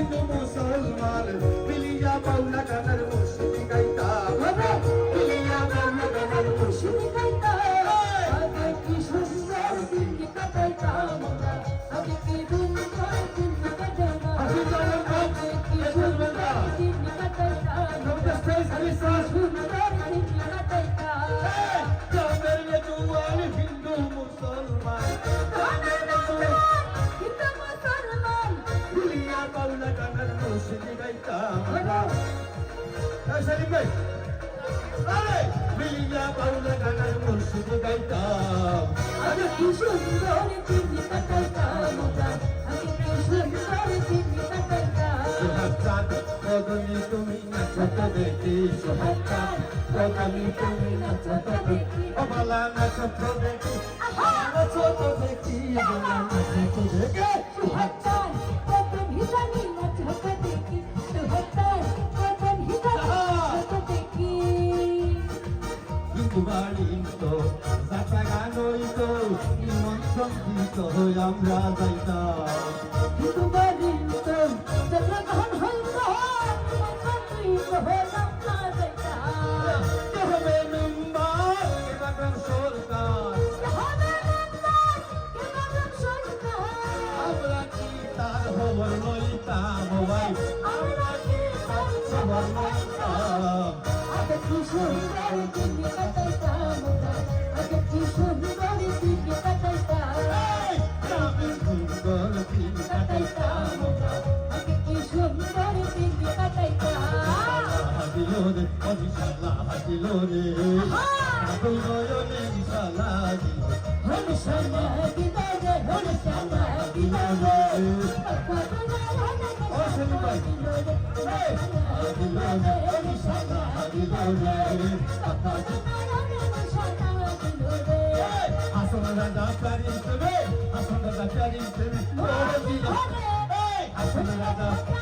হিন্দু মুসলমান মিলিয়া বাউলা গানের মুর্শিদি গাইতাম মিলিয়া বাউলা গানের মুর্শিদি গাইতাম আগে কি সুন্দর দিন কাটাইতাম আগে কি সুন্দর দিন কাটাইতাম আগে কি সুন্দর দিন কাটাইতাম সুন্দর দিন কাটাইতাম গ্রামের জওয়ান হিন্দু মুসলমান বাউলা গানের মুর্শিদি গাইতাম সেলিম ভাই আরে মিলিয়া বাউলা গানের মুর্শিদি গাইতাম আগে কি সুন্দর দিন কাটাইতাম আগে কি সুন্দর দিন কাটাইতাম সোহাগ চাঁদ কদমি তুমি নাচতে দেখি সোহাগ চাঁদ কদমি তুমি নাচতে দেখি অবালা নাচতে দেখি নাচতে দেখি অবালা নাচতে দেখি সোহাগ চাঁদ বাড়িতো যাতা গান হইতো নিমন্ত্রণ দিত আমরা যাইতাম কিন্তু বাড়িতো যাতা গান হইতো নিমন্ত্রণ দিত আমরা যাইতাম হবে মেম্বার এবার সরকার হবে মেম্বার এবার সরকার আমরা কি তার খবর লইতাম ভাই আমরা কি তার খবর লইতাম আগে কি সুন্দর দিন কাটাইতাম আগে কি সুন্দর দিন কাটাইতাম আগে সুন্দর দিন কাটাইতাম আগে কি সুন্দর দিন কাটাইতাম দিলো রে অবিশালা দিলো রে আগুন নয়নে বিশালা দিলো হরিশালা দিলো রে হরিশালা দিলো রে ও সেলিম ভাই দিলো রে হরিশালা দিলো রে আসনা রাজা প্যারিস রে আসনা রাজা প্যারিস রে আসনা রাজা